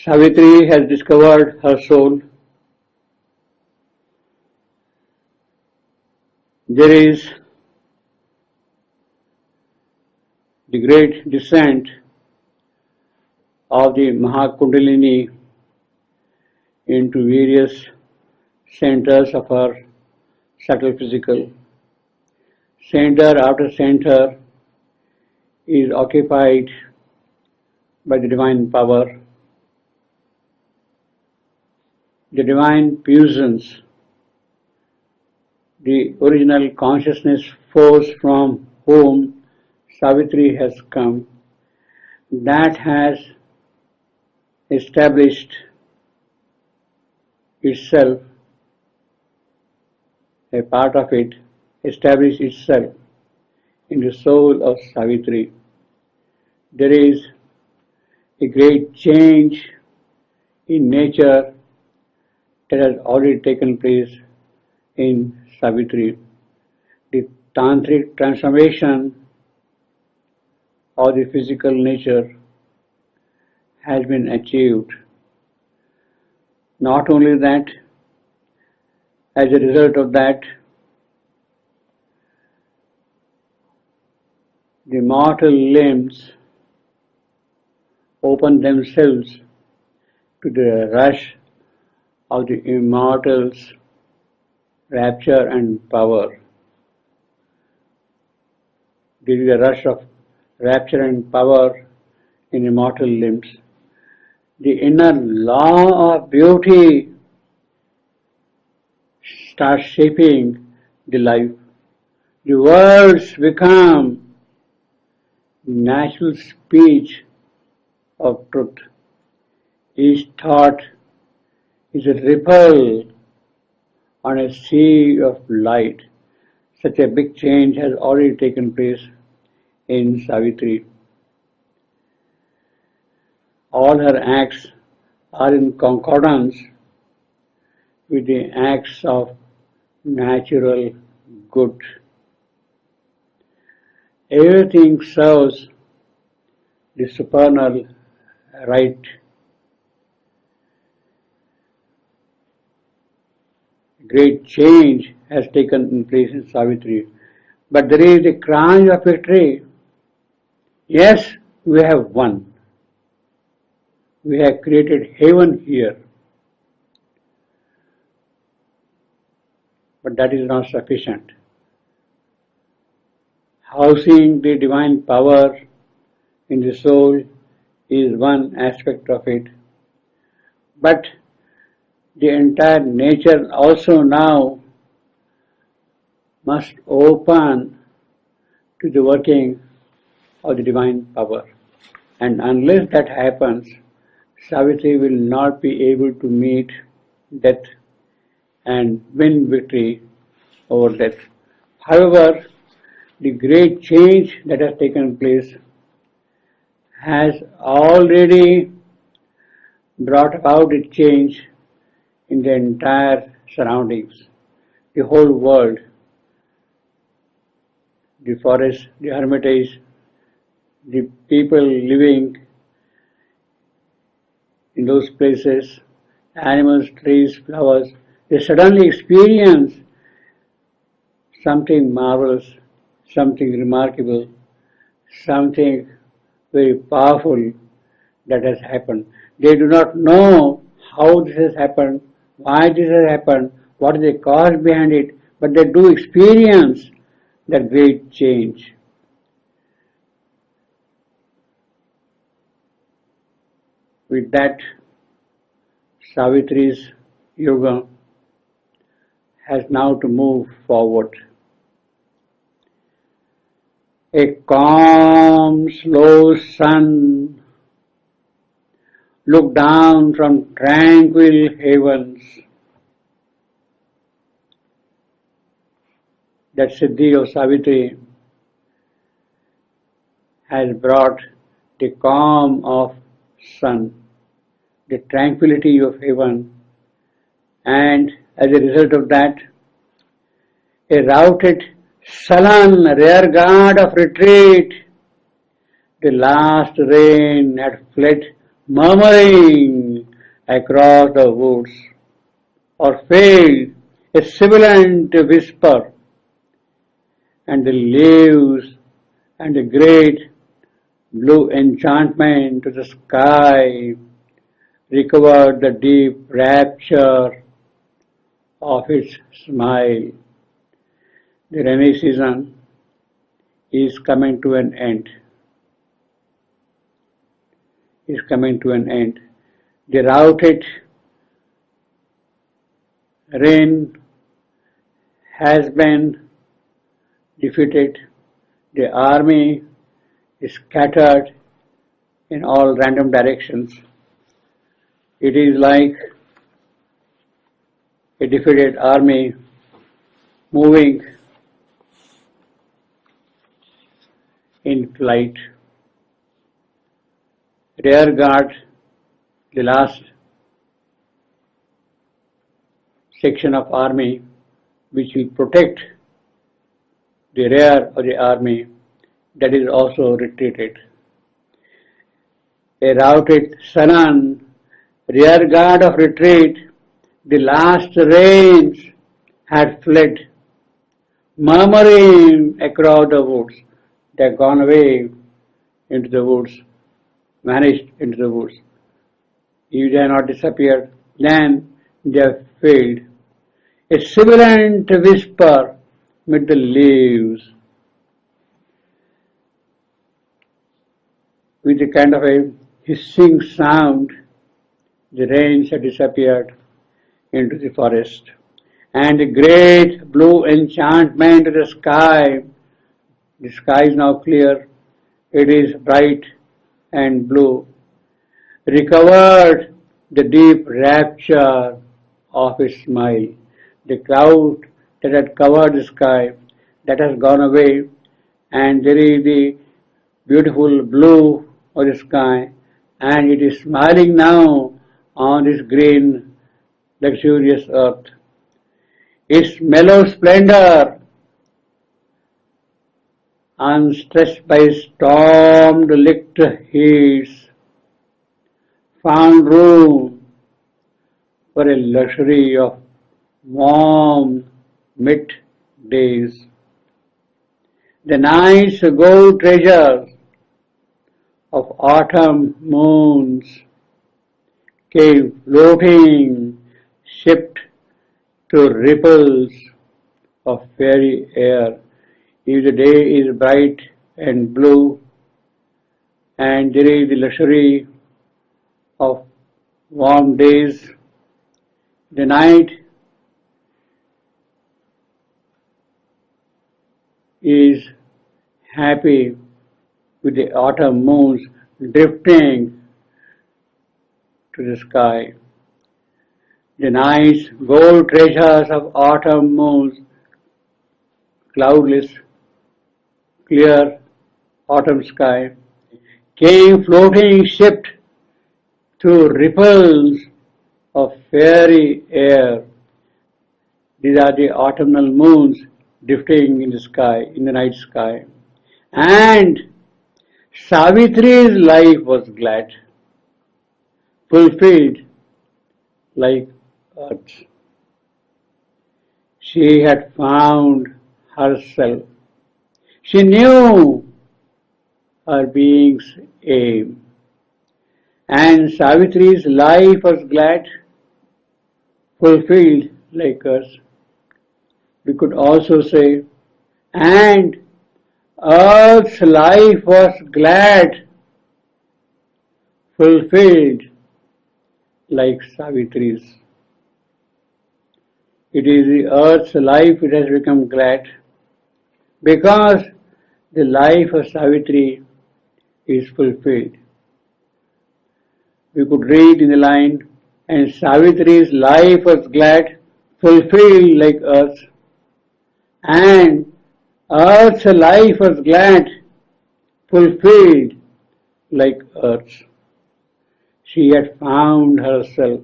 Savitri has discovered her soul. There is the great descent of the Mahakundalini into various centers of our subtle physical. Center after center is occupied by the divine power. The divine puissance, the original consciousness force from whom Savitri has come, that has established itself, a part of it established itself in the soul of Savitri. There is a great change in nature that has already taken place in Savitri. The tantric transformation of the physical nature has been achieved. Not only that, as a result of that, the mortal limbs open themselves to the rush of the immortal's rapture and power. There is a rush of rapture and power in immortal limbs. The inner law of beauty starts shaping the life. The words become natural speech of truth. Each thought is a ripple on a sea of light. Such a big change has already taken place in Savitri. All her acts are in concordance with the acts of natural good. Everything serves the supernal right. Great change has taken place in Savitri. But there is a cry of victory. Yes, we have won. We have created heaven here. But that is not sufficient. Housing the divine power in the soul is one aspect of it. But the entire nature also now must open to the working of the divine power. And unless that happens, Savitri will not be able to meet death and win victory over death. However, the great change that has taken place has already brought about a change in the entire surroundings, the whole world, the forest, the hermitage, the people living in those places, animals, trees, flowers, they suddenly experience something marvelous, something remarkable, something very powerful that has happened. They do not know how this has happened, why this has happened, what is the cause behind it, but they do experience that great change. With that, Savitri's yoga has now to move forward. A calm, slow sun looked down from tranquil heavens. That Siddhi of Savitri has brought the calm of sun, the tranquility of heaven, and as a result of that, a routed, sullen rear guard of retreat. The last rain had fled murmuring across the woods, or failed a sibilant whisper, and the leaves and a great blue enchantment to the sky recovered the deep rapture of its smile. The rainy season is coming to an end. Is coming to an end. The routed rain has been defeated. The army is scattered in all random directions. It is like a defeated army moving in flight. Rear guard, the last section of army which will protect the rear of the army, that is also retreated. A routed Sanan, rear guard of retreat, the last range had fled, murmuring across the woods. They have gone away into the woods, vanished into the woods. If they have not disappeared, then they have failed. A sibilant whisper amid the leaves, with a kind of a hissing sound, the rains had disappeared into the forest, and a great blue enchantment of the sky. The sky is now clear, it is bright and blue, recovered the deep rapture of a smile. The cloud that had covered the sky, that has gone away, and there is the beautiful blue of the sky, and it is smiling now on this green, luxurious earth. Its mellow splendor, unstressed by storm-licked heats, found room for a luxury of warm mid-days. The night's gold treasures of autumn moons came floating, shipped to ripples of fairy air. If the day is bright and blue, and there is the luxury of warm days, the night is happy with the autumn moons drifting to the sky. The night's gold treasures of autumn moons, cloudless, clear autumn sky, came floating shipped through ripples of fairy air. These are the autumnal moons drifting in the sky, in the night sky. And Savitri's life was glad, fulfilled like earth. She had found herself. She knew her being's aim. And Savitri's life was glad, fulfilled like us. We could also say, and Earth's life was glad, fulfilled like Savitri's. It is the Earth's life that has become glad because the life of Savitri is fulfilled. We could read in the line, and Savitri's life was glad, fulfilled like Earth, and Earth's life was glad, fulfilled like Earth. She had found herself.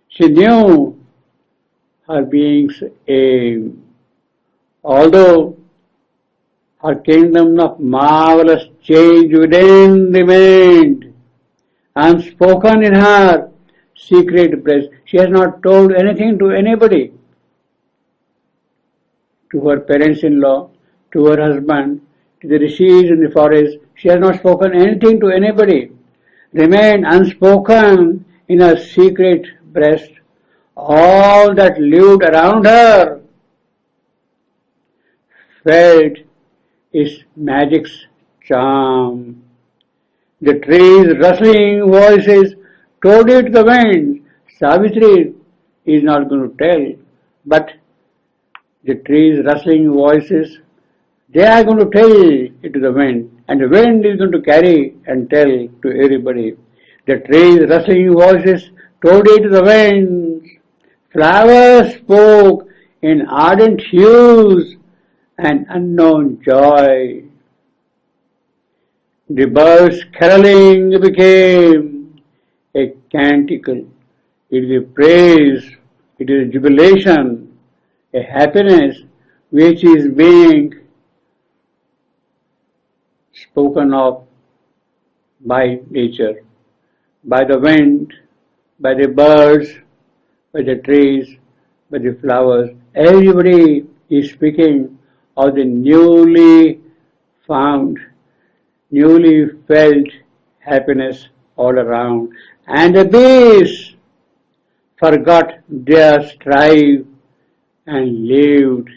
She knew her being's aim. Although her kingdom of marvelous change within remained, unspoken in her, secret breast. She has not told anything to anybody, to her parents-in-law, to her husband, to the rishis in the forest. She has not spoken anything to anybody. Remained unspoken in her secret breast. All that lived around her felt its magic's charm. The trees' rustling voices told it to the wind. Savitri is not going to tell, but the trees' rustling voices, they are going to tell it to the wind, and the wind is going to carry and tell to everybody. The trees' rustling voices told it to the wind. Flowers spoke in ardent hues and unknown joy. The birds' caroling became a canticle. It is a praise, it is a jubilation, a happiness which is being spoken of by nature, by the wind, by the birds, by the trees, by the flowers. Everybody is speaking of the newly found, newly felt happiness all around. And the bees forgot their strife and lived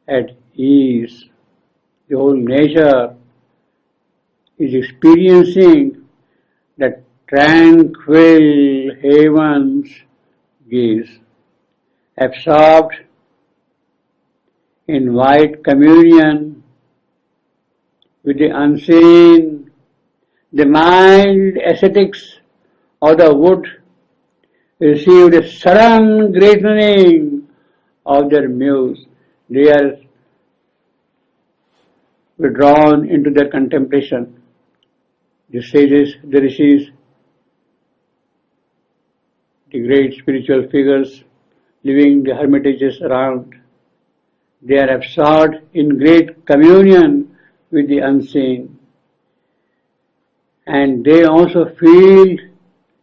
at ease. The whole nature is experiencing that tranquil heaven's gaze, absorbed in white communion with the unseen. The mild ascetics of the wood received a sudden greatening of their muse. They are withdrawn into their contemplation. The sages, the rishis, the great spiritual figures living the hermitages around, they are absorbed in great communion with the unseen. And they also feel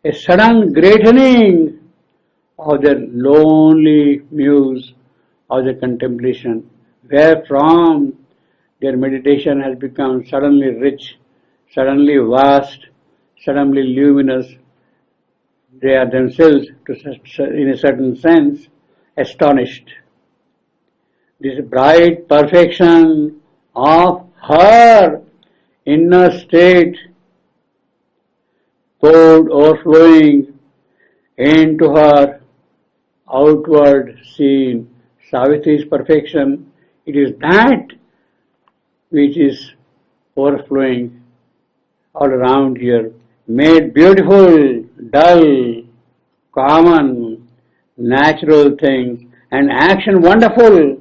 a sudden greatening of their lonely muse of the contemplation, wherefrom their meditation has become suddenly rich, suddenly vast, suddenly luminous. They are themselves, in a certain sense, astonished. This bright perfection of her inner state poured overflowing into her outward scene. Savitri's perfection, it is that which is overflowing all around here, made beautiful, dull, common, natural things, and action wonderful,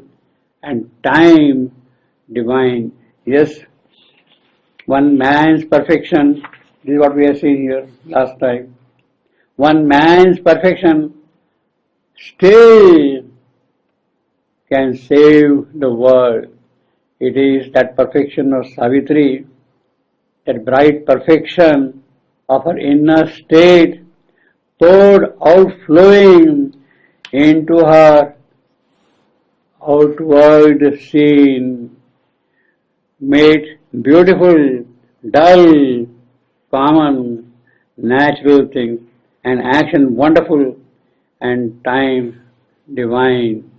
and time divine. Yes, one man's perfection, this is what we have seen here last time. One man's perfection still can save the world. It is that perfection of Savitri, that bright perfection of her inner state poured outflowing into her outward scene, made beautiful, dull, common, natural things, and action wonderful, and time divine.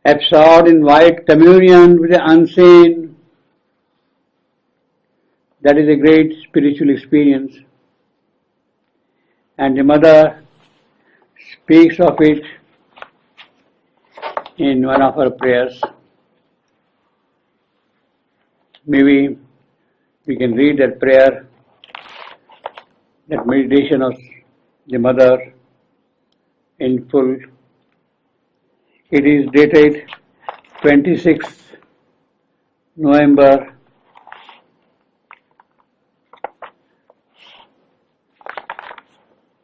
Absorbed in white communion with the unseen, that is a great spiritual experience. And the mother speaks of it in one of her prayers. Maybe we can read that prayer, that meditation of the mother in full. It is dated 26th November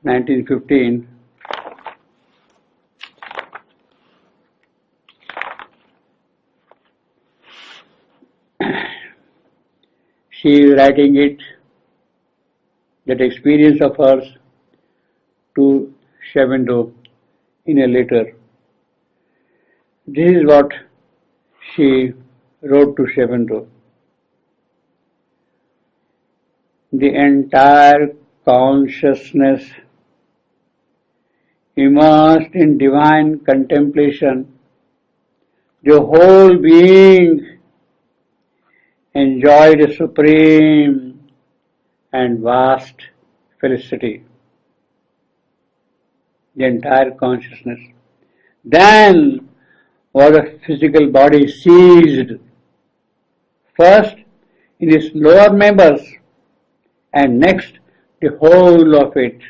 1915. She is writing it that experience of hers to Shavendo in a letter. This is what she wrote to Shavendo. The entire consciousness immersed in divine contemplation, the whole being enjoyed a supreme and vast felicity. The entire consciousness. Then was the physical body seized, first in its lower members and next the whole of it,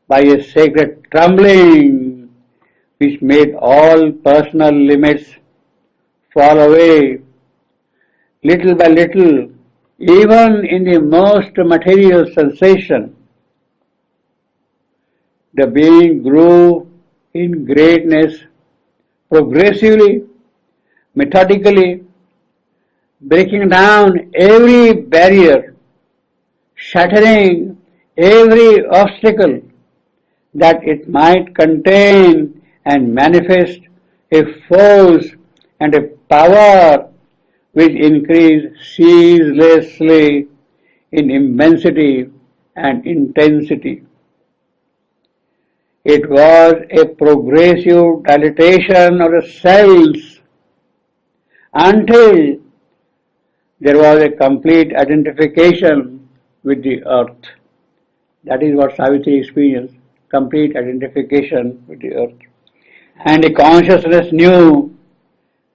by a sacred trembling which made all personal limits fall away little by little, even in the most material sensation. The being grew in greatness progressively, methodically, breaking down every barrier, shattering every obstacle that it might contain, and manifest a force and a power which increased ceaselessly in immensity and intensity. It was a progressive dilatation of the cells until there was a complete identification with the earth. That is what Savitri experienced, complete identification with the earth. And the consciousness knew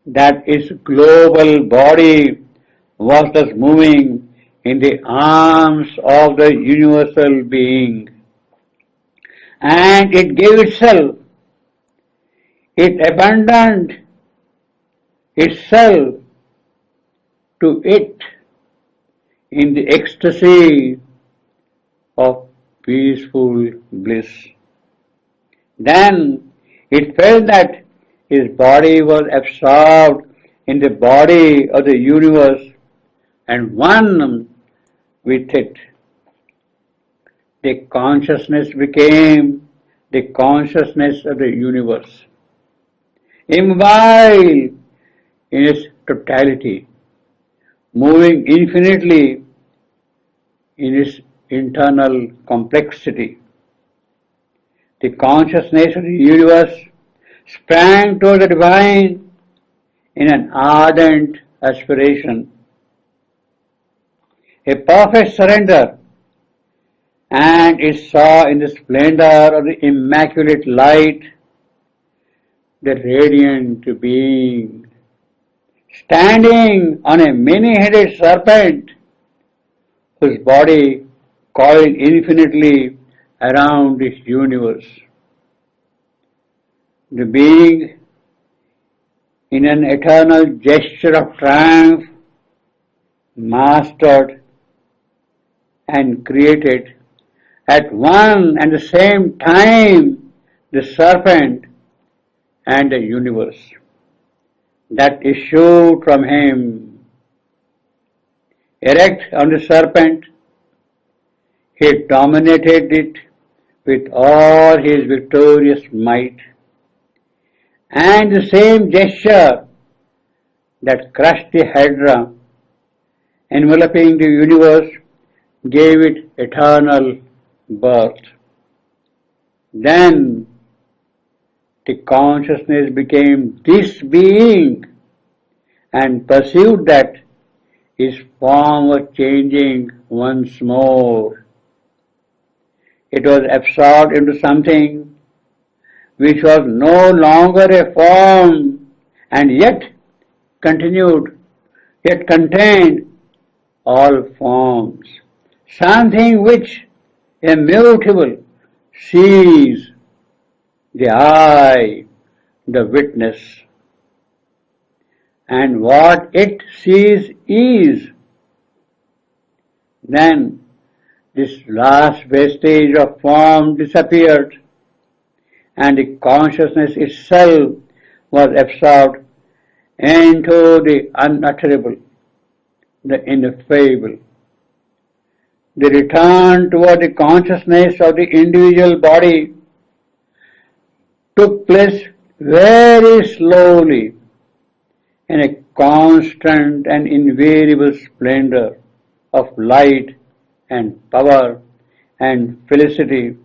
that its global body was thus moving in the arms of the universal being. And it gave itself, it abandoned itself to it in the ecstasy of peaceful bliss. Then it felt that his body was absorbed in the body of the universe and one with it. The consciousness became the consciousness of the universe, immobile in its totality, moving infinitely in its internal complexity. The consciousness of the universe sprang toward the divine in an ardent aspiration, a perfect surrender, and it saw in the splendor of the immaculate light the radiant being standing on a many-headed serpent whose body coiled infinitely around this universe. The being, in an eternal gesture of triumph, mastered and created at one and the same time the serpent and the universe that issued from him. Erect on the serpent, he dominated it with all his victorious might, and the same gesture that crushed the Hydra, enveloping the universe, gave it eternal birth. Then the consciousness became this being and perceived that its form was changing once more. It was absorbed into something which was no longer a form and yet contained all forms. Something which, immutable, sees the eye, the witness, and what it sees is. Then this last vestige of form disappeared, and the consciousness itself was absorbed into the unutterable, the ineffable. The return toward the consciousness of the individual body took place very slowly in a constant and invariable splendor of light and power and felicity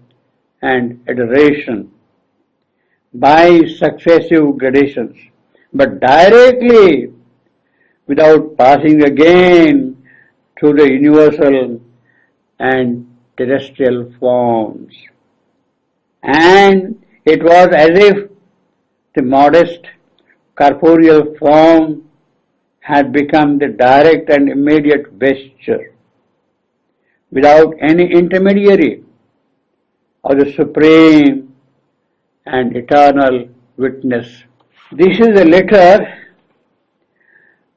and adoration by successive gradations, but directly without passing again through the universal and terrestrial forms. And it was as if the modest corporeal form had become the direct and immediate vesture, without any intermediary, of the supreme and eternal witness. This is a letter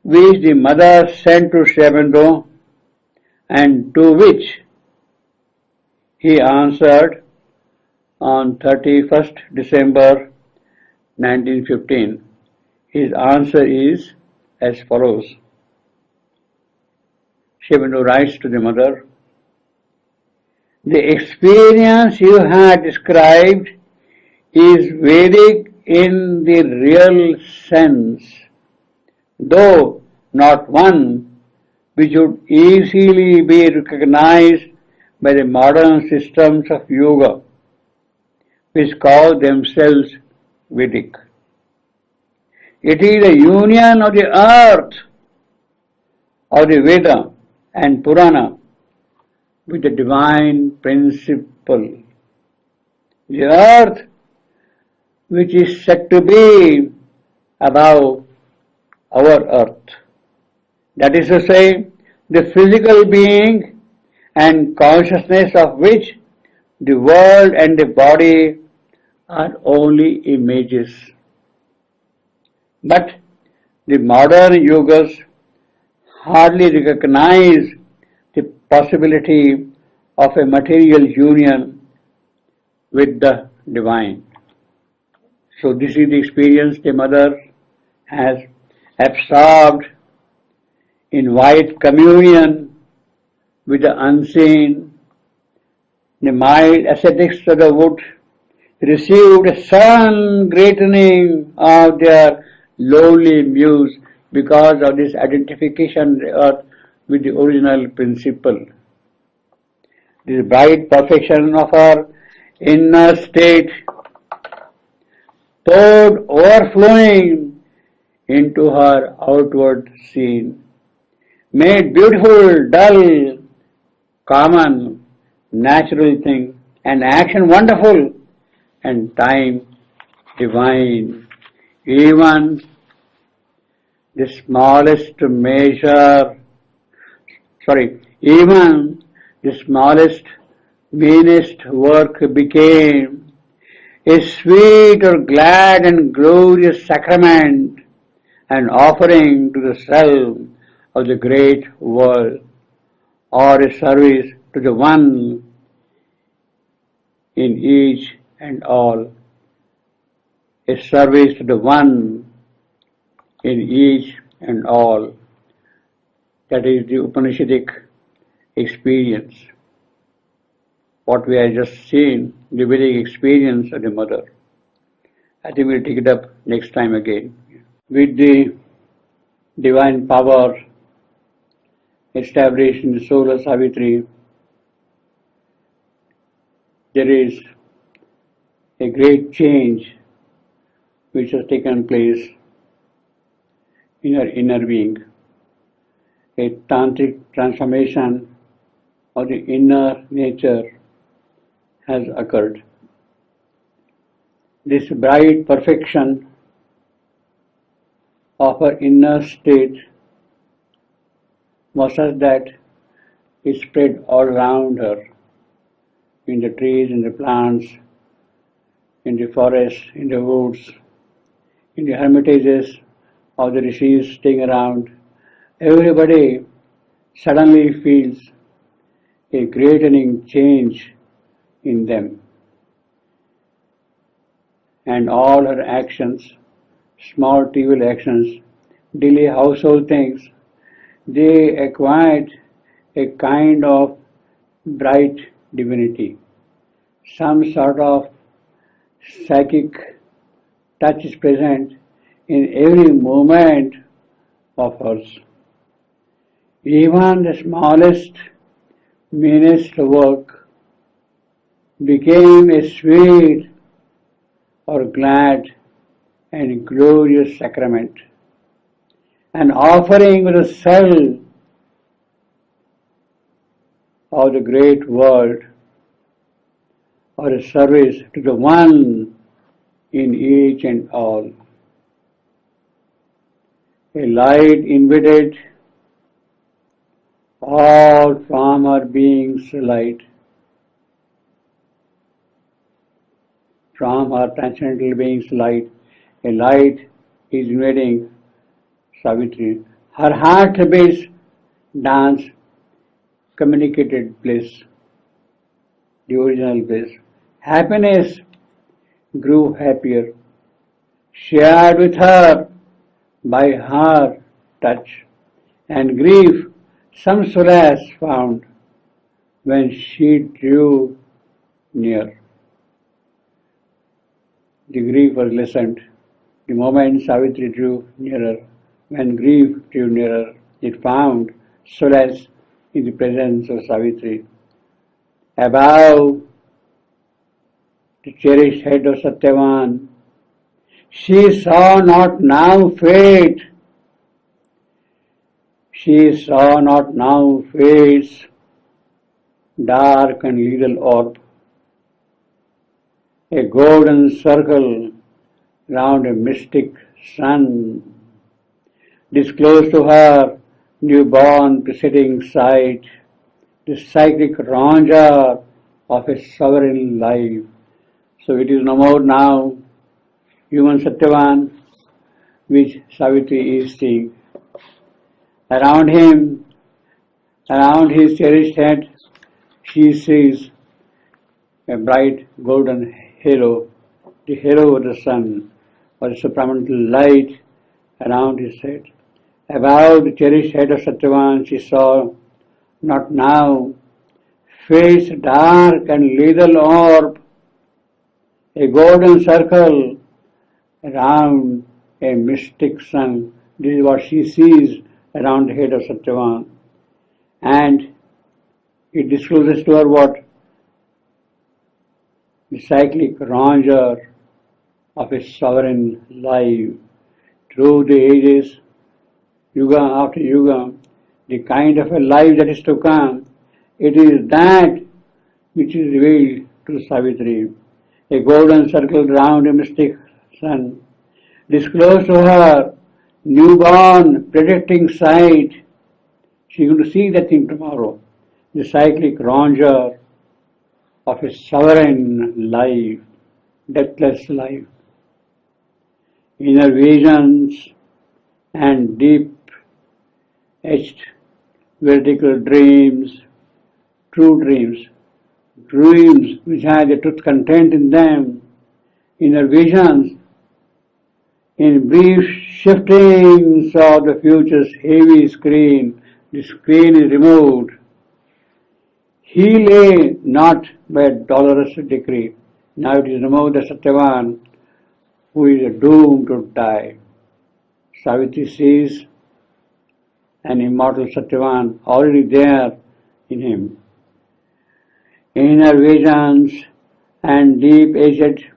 which the mother sent to Shabando and to which he answered on 31st December 1915. His answer is as follows. Shabando writes to the mother, "The experience you had described is Vedic in the real sense, though not one which would easily be recognized by the modern systems of yoga, which call themselves Vedic. It is a union of the earth, of the Veda and Purana, with the divine principle. The earth, which is said to be above our earth. That is to say, the physical being and consciousness of which the world and the body are only images. But the modern yogas hardly recognize the possibility of a material union with the divine." So this is the experience the mother has absorbed in wide communion with the unseen. The mild ascetics of the wood received a sudden greatening of their lowly muse because of this identification with the original principle. This bright perfection of her inner state poured overflowing into her outward scene, made beautiful, dull, common, natural thing, and action wonderful, and time divine. Even the smallest meanest work became a sweet or glad and glorious sacrament, an offering to the self of the great world, or a service to the one in each and all. A service to the one in each and all. That is the Upanishadic experience. What we have just seen, the Vedic experience of the mother. I think we'll take it up next time again. With the divine power established in the soul of Savitri, there is a great change which has taken place in her inner being. A tantric transformation of the inner nature has occurred. This bright perfection of her inner state was such that it spread all around her, in the trees, in the plants, in the forests, in the woods, in the hermitages of the rishis staying around. Everybody suddenly feels a greatening change in them. And all her actions, small trivial actions, daily household things, they acquired a kind of bright divinity. Some sort of psychic touch is present in every moment of hers. Even the smallest, meanest work became a sweet or glad and glorious sacrament, an offering with the cell of the great world, or a service to the one in each and all. A light invited all from her being's light, from her transcendental being's light. A light is invading Savitri. Her heart-based dance communicated bliss, the original bliss. Happiness grew happier, shared with her by her touch, and grief some solace found when she drew near. The grief was lessened. The moment Savitri drew nearer, when grief drew nearer, it found solace in the presence of Savitri. Above the cherished head of Satyavan, she saw not now fate. She saw not now fate's dark and lethal orb, a golden circle round a mystic sun, disclosed to her newborn preceding sight, the cyclic rangea of a sovereign life. So it is no more now human Satyavan which Savitri is seeing. Around him, around his cherished head, she sees a bright golden halo, the halo of the sun, or the supramental light around his head. Above the cherished head of Satyavan, she saw not now fate's dark and lethal orb, a golden circle around a mystic sun. This is what she sees around the head of Satyavan. And it discloses to her what? The cyclic rangea of a sovereign life. Through the ages, yuga after yuga, the kind of a life that is to come, it is that which is revealed to Savitri. A golden circle round a mystic sun, disclosed to her newborn predicting sight. She is going to see that thing tomorrow. The cyclic rangea of a sovereign life, deathless life. Inner visions and deep etched vertical dreams, true dreams, dreams which have the truth content in them, inner visions, in brief shiftings of the future's heavy screen. The screen is removed. He lay not by a dolorous decree. Now it is removed the Satyavan who is doomed to die. Savitri sees an immortal Satyavan already there in him. Inner visions and deep-etched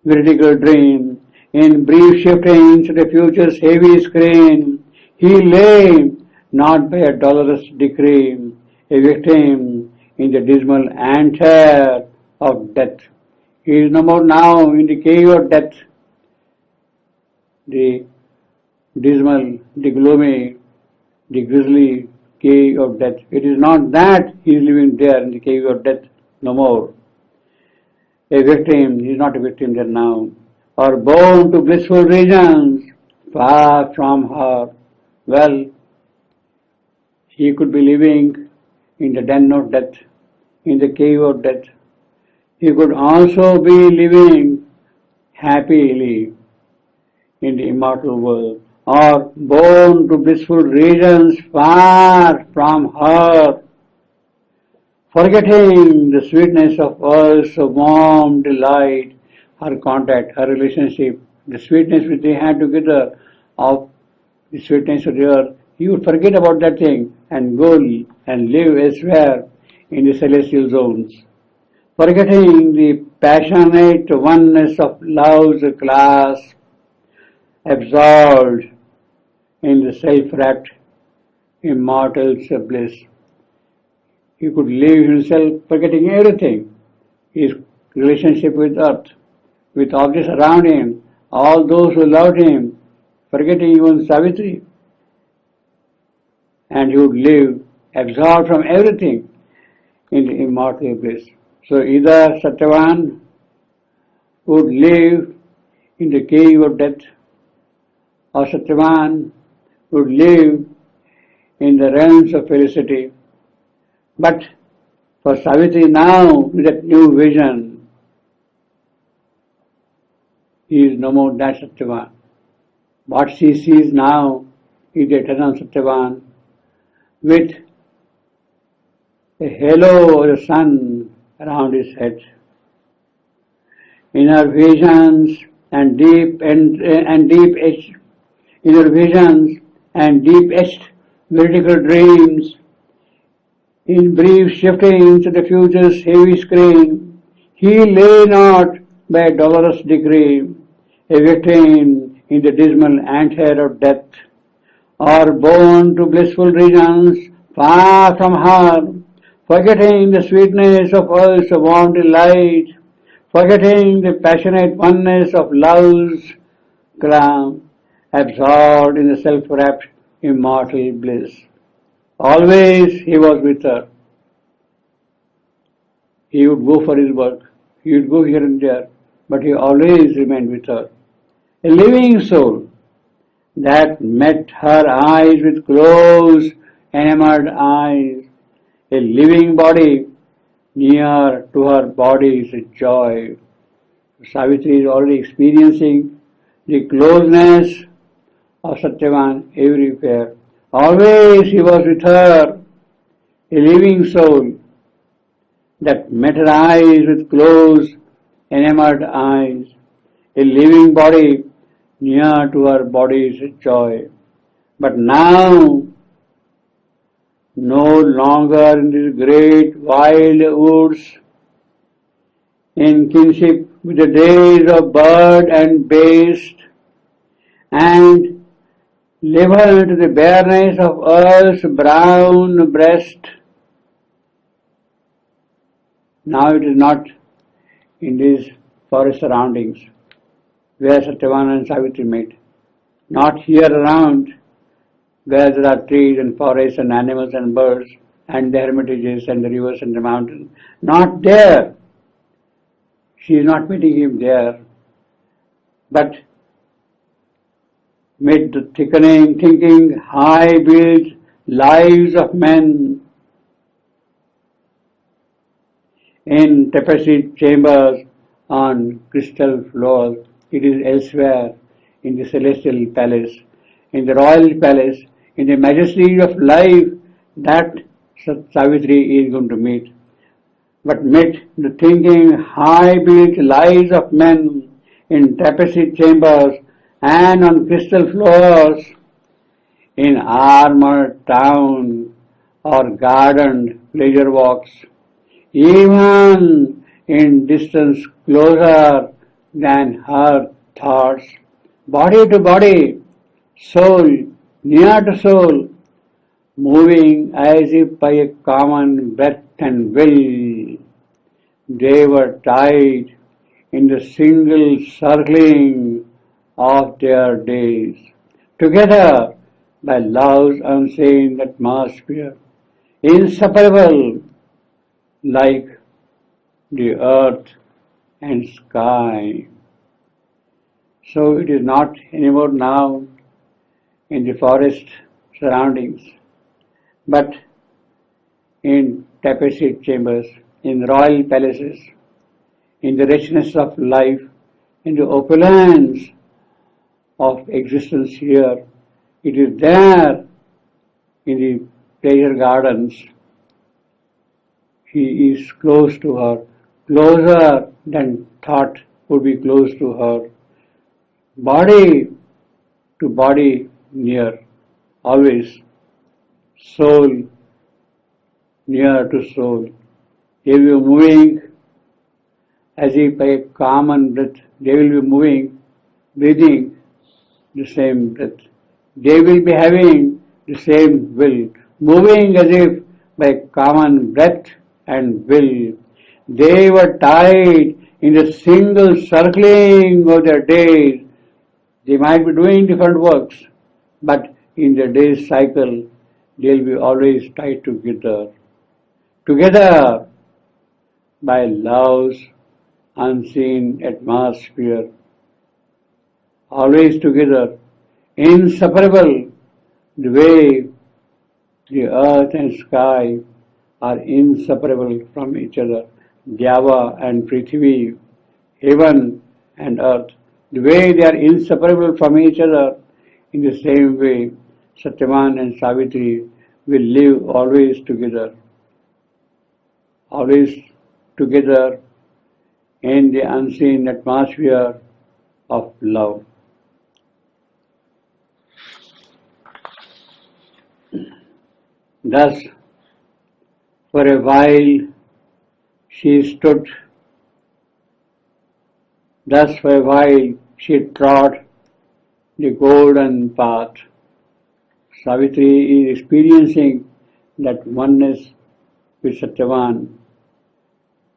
vertical dream, in brief shiftings to the future's heavy screen, he lay not by a dolorous decree, a victim in the dismal antre of death. He is no more now in the cave of death, the dismal, the gloomy, the grisly cave of death. It is not that he is living there in the cave of death, no more. A victim, he is not a victim there now, or born to blissful regions far from her. Well, he could be living in the den of death, in the cave of death. He could also be living happily in the immortal world or born to blissful regions far from her, forgetting the sweetness of earth's warm delight, her contact, her relationship, the sweetness which they had together of the sweetness of the earth. He would forget about that thing and go and live elsewhere in the celestial zones, forgetting the passionate oneness of love's clasp, absorbed in the self-wrapped immortal bliss. He could live himself forgetting everything, his relationship with earth, with objects around him, all those who loved him, forgetting even Savitri, and he would live absorbed from everything in the immortal bliss. So either Satyavan would live in the cave of death, or Satyavan would live in the realms of felicity. But for Savitri now, with that new vision, he is no more that Satyavan. What she sees now is the eternal Satyavan with a halo of the sun around his head. In her visions and deep etched, in her visions and deep etched vertical dreams, in brief shiftings of the future's heavy screen, he lay not by a dolorous decree, a victim in the dismal anthill of death, or born to blissful regions far from her, forgetting the sweetness of earth's warm delight, forgetting the passionate oneness of love's calm, absorbed in the self-wrapped immortal bliss. Always he was with her. He would go for his work. He would go here and there, but he always remained with her. A living soul that met her eyes with closed, enamored eyes. A living body near to her body's joy. Savitri is already experiencing the closeness of Satyavan everywhere. Always he was with her, a living soul that met her eyes with closed, enamored eyes, a living body near to her body's joy. But now, no longer in these great wild woods, in kinship with the days of bird and beast, and level to the bareness of earth's brown breast. Now it is not in these forest surroundings where Satyavan and Savitri met, not here around where there are trees and forests and animals and birds and the hermitages and the rivers and the mountains. Not there. She is not meeting him there, but mid the thickening, thinking, high-built lives of men in tapestried chambers on crystal floors. It is elsewhere in the celestial palace, in the royal palace, in the majesty of life that Savitri is going to meet. But meet the thinking, high-built lives of men in tapestried chambers and on crystal floors, in armored town or gardened pleasure walks, even in distance closer than her thoughts, body to body, soul near to soul, moving as if by a common breath and will. They were tied in the single circling of their days, together by love's unseen atmosphere, inseparable like the earth and sky. So it is not anymore now in the forest surroundings, but in tapestried chambers, in royal palaces, in the richness of life, in the opulence of existence here, It is there in the pleasure gardens. He is close to her, closer than thought would be close to her. Body to body near, always. Soul near to soul. They will be moving as if by a common breath. They will be moving, breathing the same breath. They will be having the same will, moving as if by common breath and will. They were tied in a single circling of their days. They might be doing different works, but in the day's cycle, they'll be always tied together. Together by love's unseen atmosphere. Always together, inseparable, the way the earth and sky are inseparable from each other. Dyava and Prithvi, heaven and earth, the way they are inseparable from each other, in the same way Satyavan and Savitri will live always together in the unseen atmosphere of love. Thus, for a while she stood, thus for a while she trod the golden path. Savitri is experiencing that oneness with Satyavan.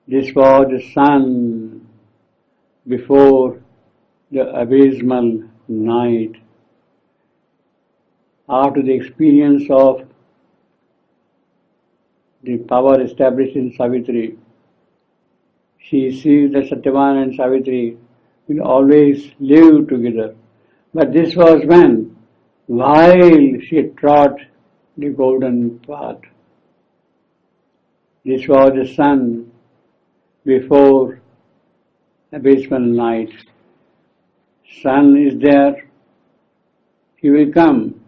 This was the sun before the abysmal night. After the experience of the power established in Savitri, she sees that Satyavan and Savitri will always live together. But this was when, while she trod the golden path. This was the sun before abysmal night. Sun is there, he will come,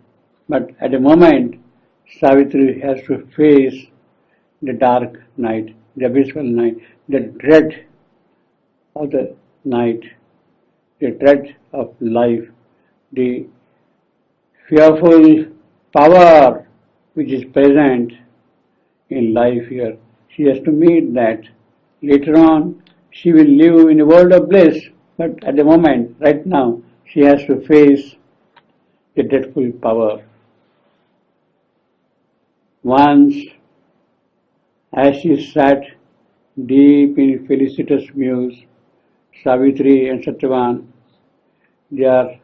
but at the moment Savitri has to face the dark night, the abysmal night, the dread of the night, the dread of life, the fearful power which is present in life here. She has to meet that. Later on, she will live in a world of bliss, but at the moment, right now, she has to face the dreadful power. Once, as she sat deep in felicitous muse, Savitri and Satyavan, they are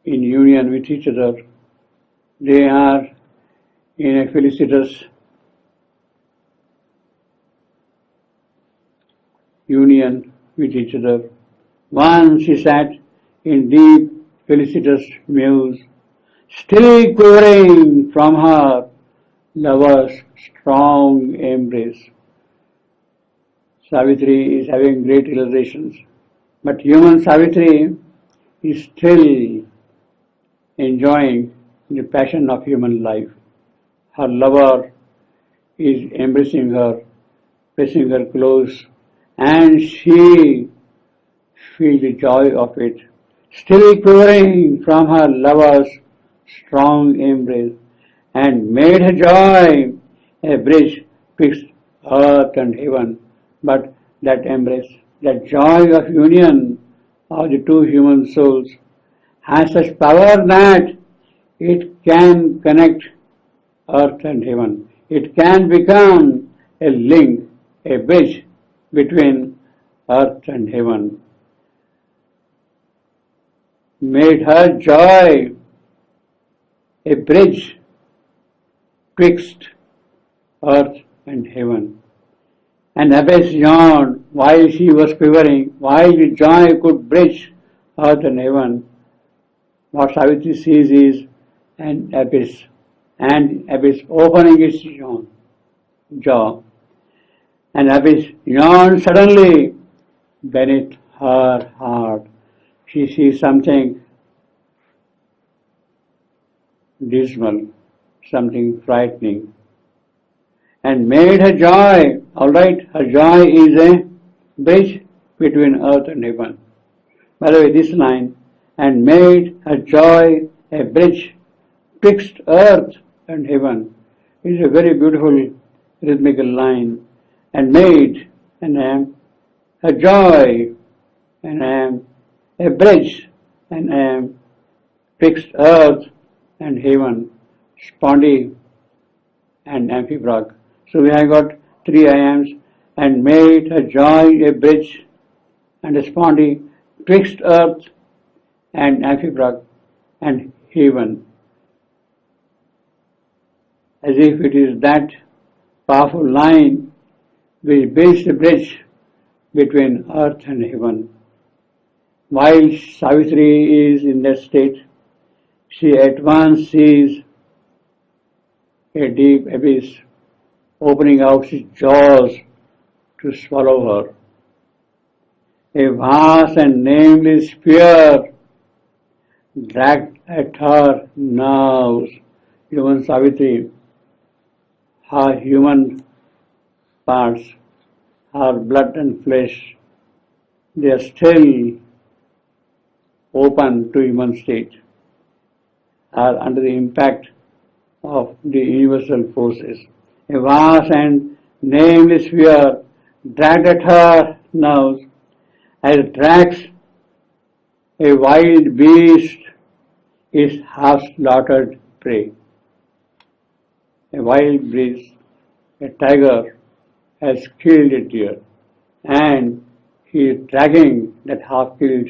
in union with each other. They are in a felicitous union with each other. Once she sat in deep felicitous muse, still quivering from her lover's strong embrace. Savitri is having great realizations, but human Savitri is still enjoying the passion of human life. Her lover is embracing her, pressing her close, and she feels the joy of it, still quivering from her lover's strong embrace, and made her joy a bridge twixt earth and heaven. But that embrace, that joy of union of the two human souls has such power that it can connect earth and heaven. It can become a link, a bridge between earth and heaven. Made her joy a bridge twixt earth and heaven. And abyss yawned while she was quivering, while the joy could bridge earth and heaven. What Savitri sees is an abyss, and abyss opening its jaw. An abyss yawned suddenly beneath her heart. She sees something dismal, something frightening, and made her joy. Alright, her joy is a bridge between earth and heaven. By the way, this line, and made her joy a bridge twixt earth and heaven, is a very beautiful rhythmical line. And made, and am, her joy, and am, a bridge, and am, twixt earth and heaven, Spondi and Amphibrach. So we have got three I ams, and made her joy a bridge and a Spondi twixt earth and Amphibrach and heaven. As if it is that powerful line which builds the bridge between earth and heaven. While Savitri is in that state, she at once sees a deep abyss opening out its jaws to swallow her. A vast and nameless fear dragged at her nerves. Even Savitri, her human parts, her blood and flesh, they are still open to human state, are under the impact of the universal forces. A vast and nameless fear dragged at her nerves as drags a wild beast is half-slaughtered prey. A wild beast, a tiger, has killed a deer, and he is dragging that half-killed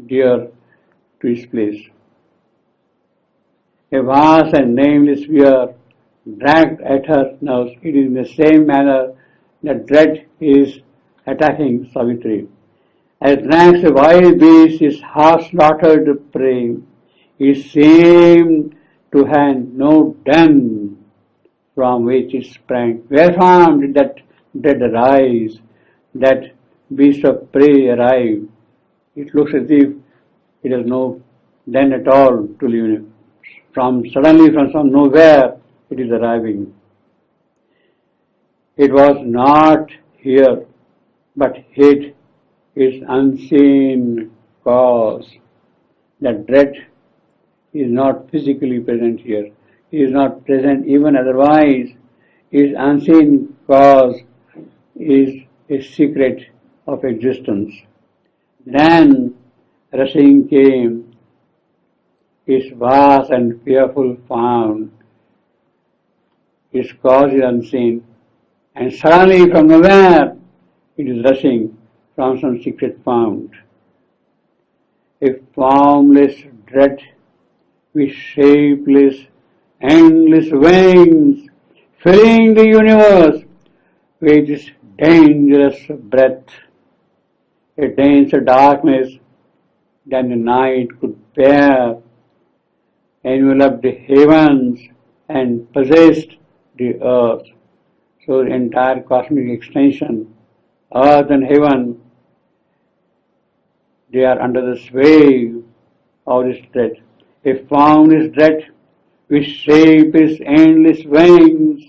deer to his place. A vast and nameless fear dragged at her nerves. It is in the same manner that dread is attacking Savitri. As drags a wild beast is half-slaughtered prey, it seemed to have no den from which it sprang. Wherefrom did that dread arise, that beast of prey arrive? It looks as if it has no den at all to live in. Suddenly from some nowhere it is arriving. It was not here, but hid its unseen cause. That dread is not physically present here. It is not present even otherwise. Its unseen cause is a secret of existence. Then rushing came its vast and fearful found. Its cause is unseen, and suddenly from nowhere it is rushing from some secret fount. A formless dread with shapeless, endless wings, filling the universe with its dangerous breath, a denser darkness than the night could bear, enveloped the heavens and possessed the earth. So the entire cosmic extension, earth and heaven, they are under the sway of this dread. A formless dread which shapes its endless wings,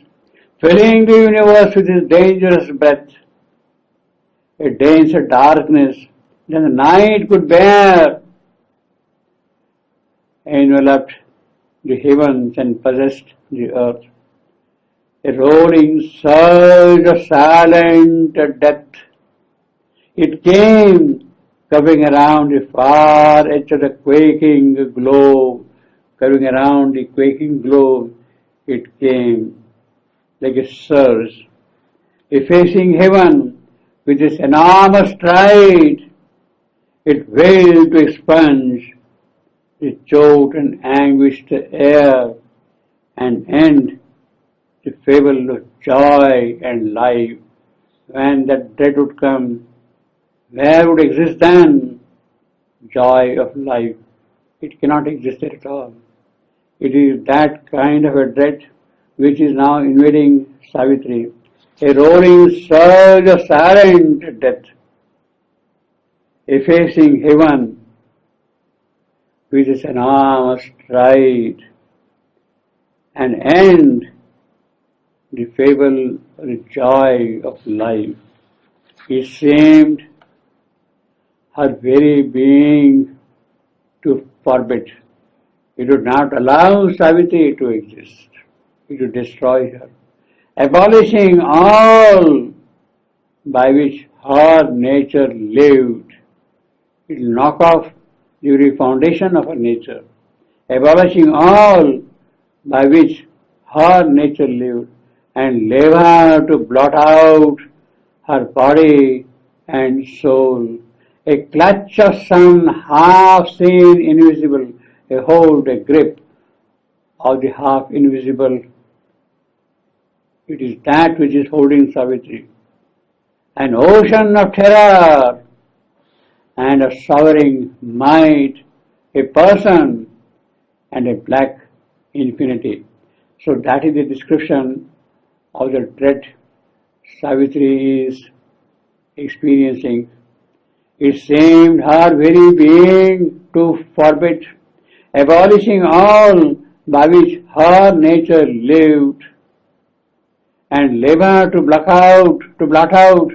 filling the universe with its dangerous breath, a denser darkness than the night could bear, enveloped the heavens and possessed the earth. A rolling surge of silent death. It came, curving around the far edge of the quaking globe. Curving around the quaking globe, it came like a surge, effacing heaven with its enormous stride. It wailed to expunge the choked and anguished air and end the fable of joy and life. When that dread would come, where would exist then joy of life? It cannot exist at all. It is that kind of a dread which is now invading Savitri, a rolling surge of silent death, effacing heaven with its enormous stride. and end the fable or the joy of life. It seemed her very being to forbid. It would not allow Savitri to exist. It would destroy her, abolishing all by which her nature lived. It will knock off the very foundation of her nature, abolishing all by which her nature lived, and leave her to blot out her body and soul. A clutch of some half seen invisible, a hold, a grip of the half invisible. It is that which is holding Savitri. An ocean of terror and a soaring might, a person and a black infinity. So that is the description of the dread Savitri is experiencing. It seemed her very being to forbid, abolishing all by which her nature lived, and labor to blot out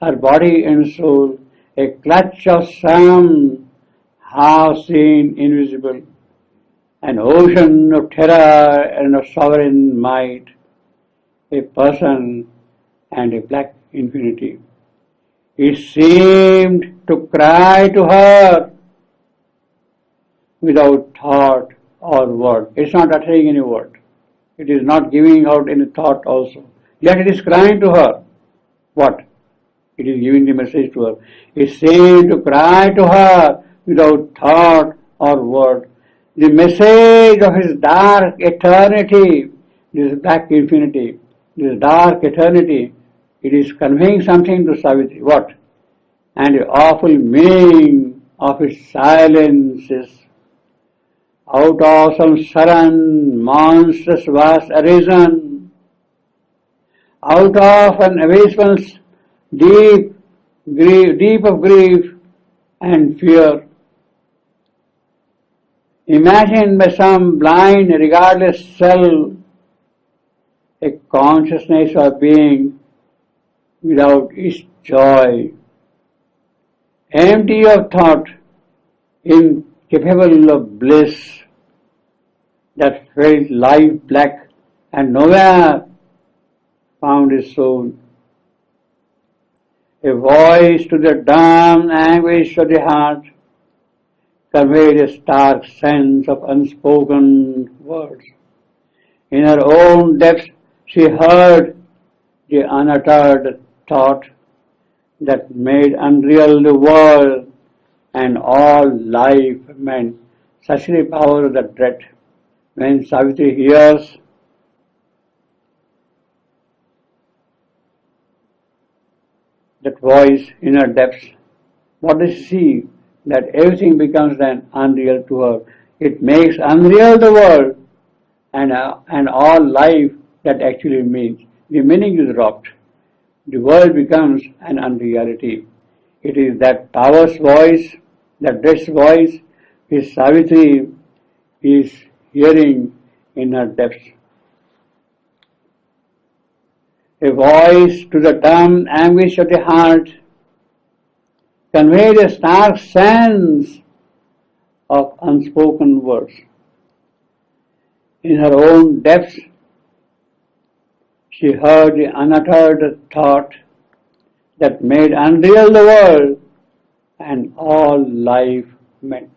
her body and soul, a clutch of some half-seen invisible, an ocean of terror and of sovereign might, a person and a black infinity. It seemed to cry to her without thought or word. It's not uttering any word. It is not giving out any thought also. Yet it is crying to her. What? It is giving the message to her. It seemed to cry to her without thought or word. The message of his dark eternity, this black infinity, this dark eternity, it is conveying something to Savitri. What? And the awful meaning of its silence is, out of some sudden monstrous was arisen, out of an abasement's deep of grief and fear, imagined by some blind, regardless self, a consciousness of being without its joy, empty of thought, incapable of bliss, that felt life black and nowhere found its soul. A voice to the dumb anguish of the heart conveyed a stark sense of unspoken words. In her own depths she heard the unuttered thought that made unreal the world and all life meant. Such is the power of the dread. When Savitri hears that voice in her depths, what does she see? That everything becomes then unreal to her. It makes unreal the world and all life that actually means. The meaning is robbed. The world becomes an unreality. It is that power's voice, that dread's voice, which Savitri is hearing in her depths. A voice to the dumb anguish of the heart conveyed a stark sense of unspoken words. In her own depths, she heard the unuttered thought that made unreal the world and all life meant.